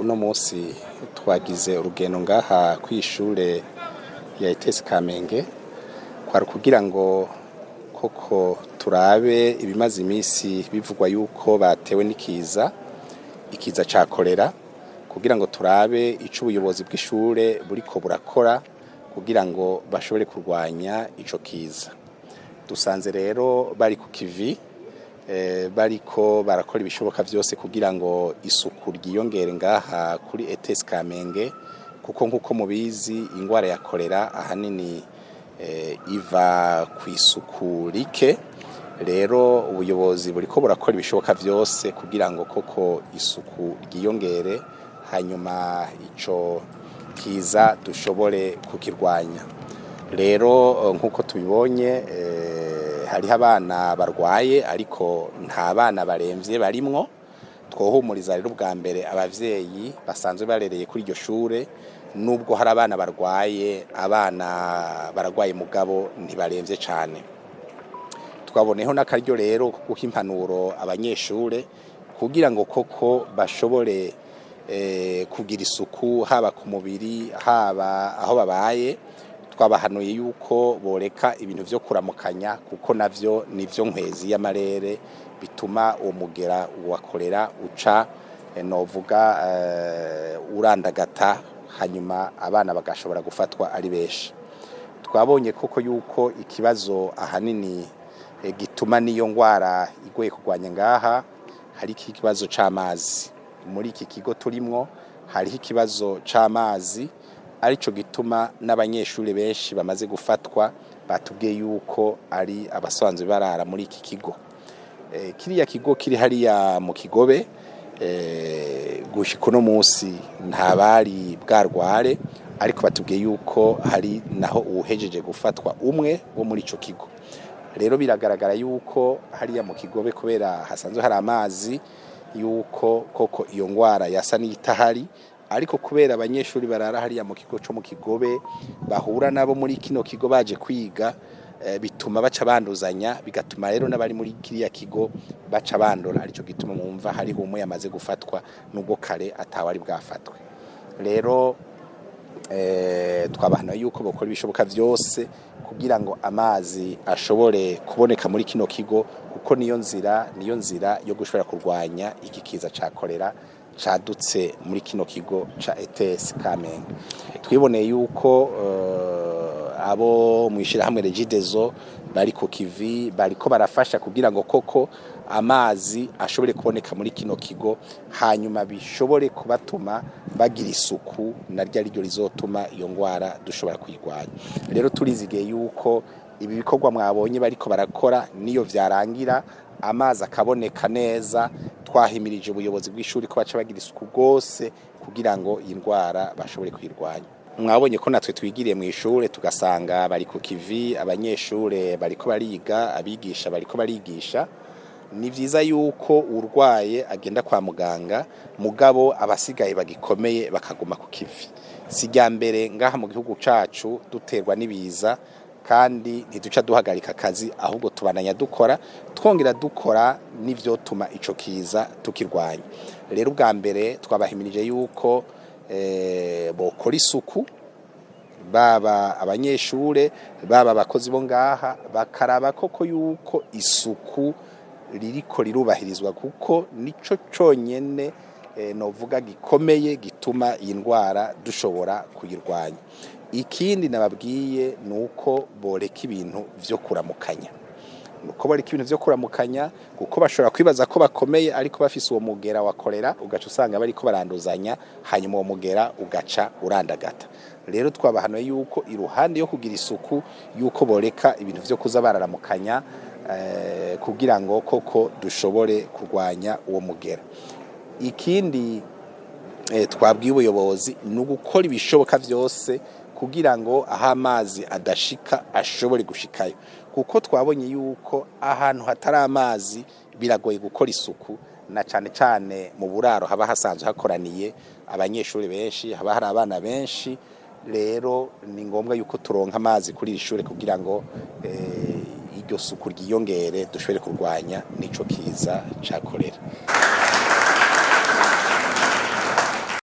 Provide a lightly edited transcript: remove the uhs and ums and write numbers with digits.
Uno munsi twagize urugendo ngaha kw'ishure ya ETS Kamenge kwari kugira ngo koko turabe ibimaze imisi bivugwa yuko batewe n'ikiza ca kolera kugira ngo turabe ico ubuyobozi bw'ishure buriko burakora kugira ngo bashobore kurwanya ico kiza. Dusanze rero bari ku kivi bariko barakora ibishoboka vyose kugira ngo isuku ryiyongere ngaha kuri ETS Kamenge kuko nkuko mubizi ingwara ya kolera ahanini iva kw'isuku rike. Rero ubuyobozi buriko burakora ibishoboka vyose kugira ngo koko isuku ryiyongere hanyuma ico kiza dushobore kukirwanya. Rero nkuko tubibonye hariho abana barwaye ariko nta bana baremvye barimwo. Twohumuriza rero ubwa mbere abavyeyi basanzwe barereye kuri iryo shure, nubwo hari abana barwaye, abana baragwaye mugabo ntibaremvye cane. Twaboneyeho n'akaryo rero kuko impanuro abanyeshure kugira ngo koko bashobore kugira isuku haba ku mubiri haba aho babaye. Twabahanuye yuko boreka ibintu vyo kuramukanya kuko navyo nivyo nkwezi y'amarere bituma uwo mugera wa kolera uca novuga urandagata hanyuma abana bagashobora gufatwa ari benshi. Twabonye koko yuko ikibazo ahanini gituma niyo ngwara igoye kurwanya ngaha hari ikibazo c'amazi. Muri iki kigo turimwo hariho ikibazo c'amazi arico gituma n'abanyeshuri benshi bamaze gufatwa batubwiye yuko ari abasanzwe barara muri iki kigo. Kiriya kigo kiri hariya mu Kigobe gushika uno munsi nta bari bwarware ariko batubwiye yuko hari naho uwuhejeje gufatwa umwe wo muri ico kigo. Rero biragaragara yuko hariya mu Kigobe kubera hasanzwe hari amazi yuko koko iyo ngwara yasa n'itahari, ariko kubera abanyeshuri barara hariya mu kigo co mu Kigobe bahura nabo muri kino kigo baje kwiga bituma baca banduzanya, bigatuma rero n'abari muri kiriya kigo baca bandura. Arico gituma mwumva hari umwe yamaze gufatwa nubwo kare atawari bwafatwe. Rero twabahana yuko bokora ibishoboka vyose kugira ngo amazi ashobore kuboneka muri kino kigo kuko niyo nzira yo gushobora kurwanya iki kiza ca kolera cadutse muri kino kigo ca ETS Kamenge. Twiboneye yuko abo mwishirahamwe Regideso bari ku kivi bariko barafasha kugira ngo koko amazi ashobore kuboneka muri kino kigo hanyuma bishobore kubatuma bagira isuku naryo ariryo rizotuma iyo ngwara dushobora kuyirwanya. Rero turizigiye yuko ibi bikorwa mwabonye bariko barakora niyo vyarangira amazi akaboneka neza, twahimirije ubuyobozi bw'ishuri ko baca bagira isuku rwose kugira ngo iyi ndwara bashobore kuyirwanya. Mwabonye ko natwe twigiriye mu ishure tugasanga bari ku kivi, abanyeshure bariko bariga, abigisha bariko barigisha. Ni vyiza yuko urwaye agenda kwa muganga mugabo abasigaye bagikomeye bakaguma ku kivi. Sijya mbere ngaha mu gihugu cacu duterwa n'ibiza kandi ntiduca duhagarika akazi ahubwo tubananya dukora twongera dukora n'ivyo tuma ico kiza tukirwanya. Rero ubwa mbere twabahimirije yuko bokora isuku baba abanyeshure baba abakozi bo ngaha bakaraba koko yuko isuku ririko rirubahirizwa kuko nico conyene novuga gikomeye gituma iyi ndwara dushobora kuyirwanya. Ikindi nababwiye nuko boreka ibintu vyo kuramukanya. Nuko boreka ibintu vyo kuramukanya kuko bashobora kwibaza ko bakomeye ariko bafise uwo mugera wa kolera ugaca usanga bariko baranduzanya hanyuma uwo mugera ugaca urandagata. Rero twabahanuye yuko iruhande yo kugira isuku yuko boreka ibintu vyo kuza bararamukanya kugira ngo koko dushobore kurwanya uwo mugera. Ikindi twabwiye ubuyobozi ni ugukora ibishoboka vyose kugira ngo aho amazi adashika ashobore gushikayo kuko twabonye yuko ahantu hatari amazi biragoye gukora isuku na cane cane mu buraro haba hasanzwe hakoraniye abanyeshuri benshi, haba hari abana benshi. Rero ni ngombwa yuko turonka amazi kuri iri shure kugira ngo iryo suku ryiyongere dushobore kurwanya nico kiza ca kolera.